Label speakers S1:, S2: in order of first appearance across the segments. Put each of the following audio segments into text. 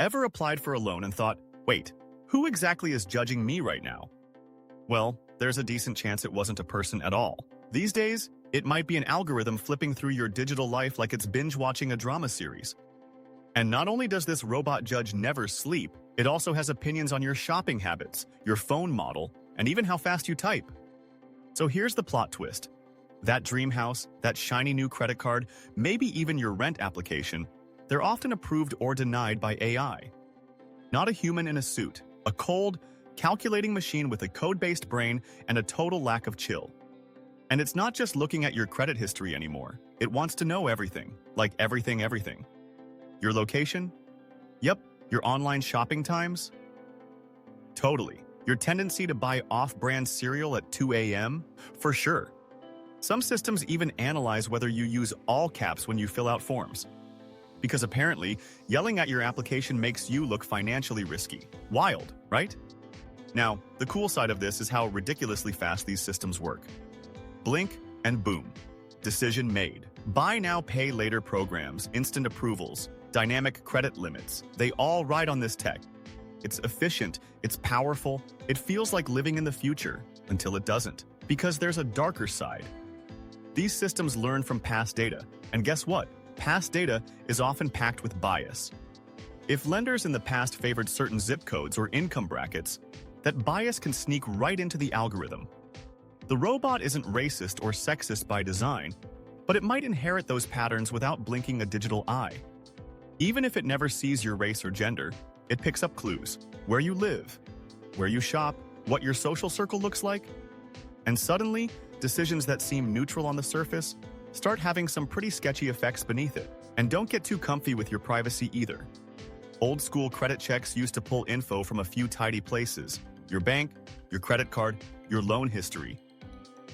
S1: Ever applied for a loan and thought, wait, who exactly is judging me right now? Well, there's a decent chance it wasn't a person at all. These days, it might be an algorithm flipping through your digital life like it's binge-watching a drama series. And not only does this robot judge never sleep, it also has opinions on your shopping habits, your phone model, and even how fast you type. So here's the plot twist. That dream house, that shiny new credit card, maybe even your rent application, they're often approved or denied by AI. Not a human in a suit, a cold, calculating machine with a code-based brain and a total lack of chill. And it's not just looking at your credit history anymore. It wants to know everything, like everything. Your location? Yep, your online shopping times? Totally. Your tendency to buy off-brand cereal at 2 a.m.? For sure. Some systems even analyze whether you use all caps when you fill out forms. Because apparently, yelling at your application makes you look financially risky. Wild, right? Now, the cool side of this is how ridiculously fast these systems work. Blink and boom. Decision made. Buy now, pay later programs, instant approvals, dynamic credit limits. They all ride on this tech. It's efficient, it's powerful, it feels like living in the future, until it doesn't. Because there's a darker side. These systems learn from past data, and guess what? Past data is often packed with bias. If lenders in the past favored certain zip codes or income brackets, that bias can sneak right into the algorithm. The robot isn't racist or sexist by design, but it might inherit those patterns without blinking a digital eye. Even if it never sees your race or gender, it picks up clues: where you live, where you shop, what your social circle looks like. And suddenly, decisions that seem neutral on the surface start having some pretty sketchy effects beneath it. And don't get too comfy with your privacy either. Old-school credit checks used to pull info from a few tidy places: your bank, your credit card, your loan history.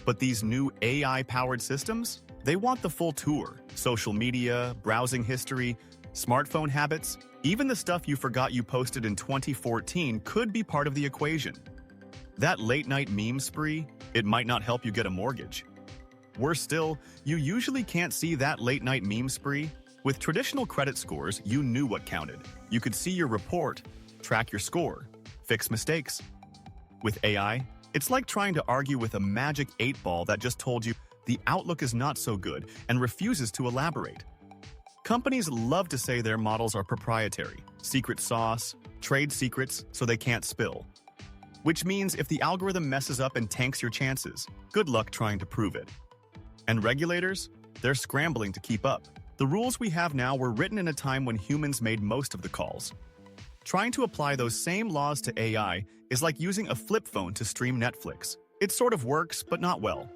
S1: But these new AI-powered systems, they want the full tour: social media, browsing history, smartphone habits. Even the stuff you forgot you posted in 2014 could be part of the equation. That late-night meme spree, it might not help you get a mortgage. Worse still, you usually can't see that late-night meme spree. With traditional credit scores, you knew what counted. You could see your report, track your score, fix mistakes. With AI, it's like trying to argue with a magic 8-ball that just told you the outlook is not so good and refuses to elaborate. Companies love to say their models are proprietary, secret sauce, trade secrets so they can't spill. Which means if the algorithm messes up and tanks your chances, good luck trying to prove it. And regulators? They're scrambling to keep up. The rules we have now were written in a time when humans made most of the calls. Trying to apply those same laws to AI is like using a flip phone to stream Netflix. It sort of works, but not well.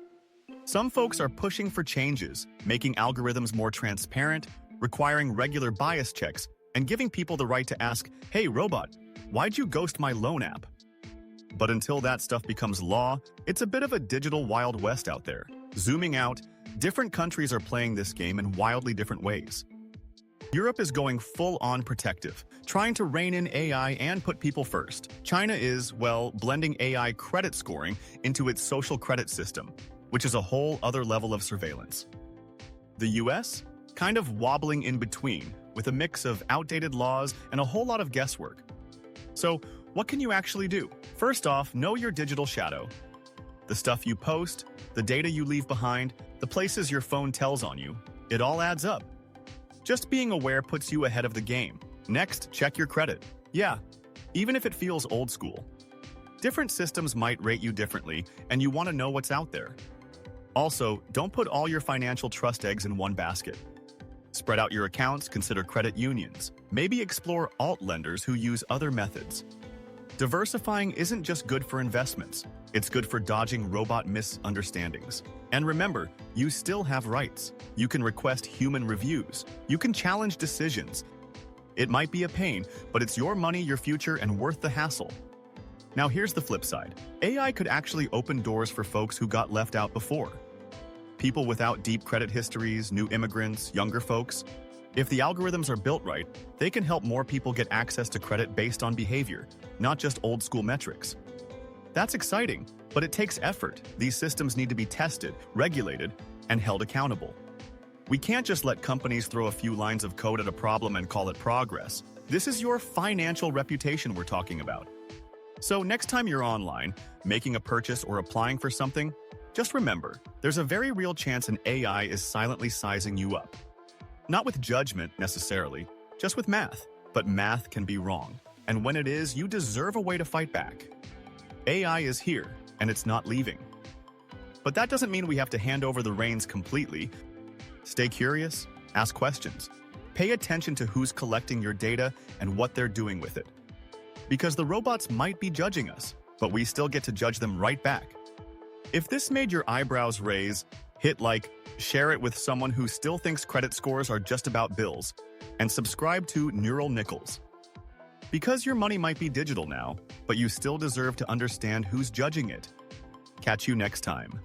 S1: Some folks are pushing for changes, making algorithms more transparent, requiring regular bias checks, and giving people the right to ask, "Hey, robot, why'd you ghost my loan app?" But until that stuff becomes law, it's a bit of a digital Wild West out there. Zooming out, different countries are playing this game in wildly different ways. Europe is going full-on protective, trying to rein in AI and put people first. China is, well, blending AI credit scoring into its social credit system, which is a whole other level of surveillance. The US? Kind of wobbling in between, with a mix of outdated laws and a whole lot of guesswork. So, what can you actually do? First off, know your digital shadow. The stuff you post, the data you leave behind, the places your phone tells on you, it all adds up. Just being aware puts you ahead of the game. Next, check your credit. Yeah, even if it feels old school. Different systems might rate you differently, and you want to know what's out there. Also, don't put all your financial trust eggs in one basket. Spread out your accounts, consider credit unions. Maybe explore alt lenders who use other methods. Diversifying isn't just good for investments. It's good for dodging robot misunderstandings. And remember, you still have rights. You can request human reviews. You can challenge decisions. It might be a pain, but it's your money, your future, and worth the hassle. Now here's the flip side. AI could actually open doors for folks who got left out before. People without deep credit histories, new immigrants, younger folks. If the algorithms are built right, they can help more people get access to credit based on behavior, not just old-school metrics. That's exciting, but it takes effort. These systems need to be tested, regulated, and held accountable. We can't just let companies throw a few lines of code at a problem and call it progress. This is your financial reputation we're talking about. So next time you're online, making a purchase or applying for something, just remember, there's a very real chance an AI is silently sizing you up. Not with judgment, necessarily, just with math. But math can be wrong. And when it is, you deserve a way to fight back. AI is here, and it's not leaving. But that doesn't mean we have to hand over the reins completely. Stay curious, ask questions. Pay attention to who's collecting your data and what they're doing with it. Because the robots might be judging us, but we still get to judge them right back. If this made your eyebrows raise, hit like, share it with someone who still thinks credit scores are just about bills, and subscribe to Neural Nickels. Because your money might be digital now, but you still deserve to understand who's judging it. Catch you next time.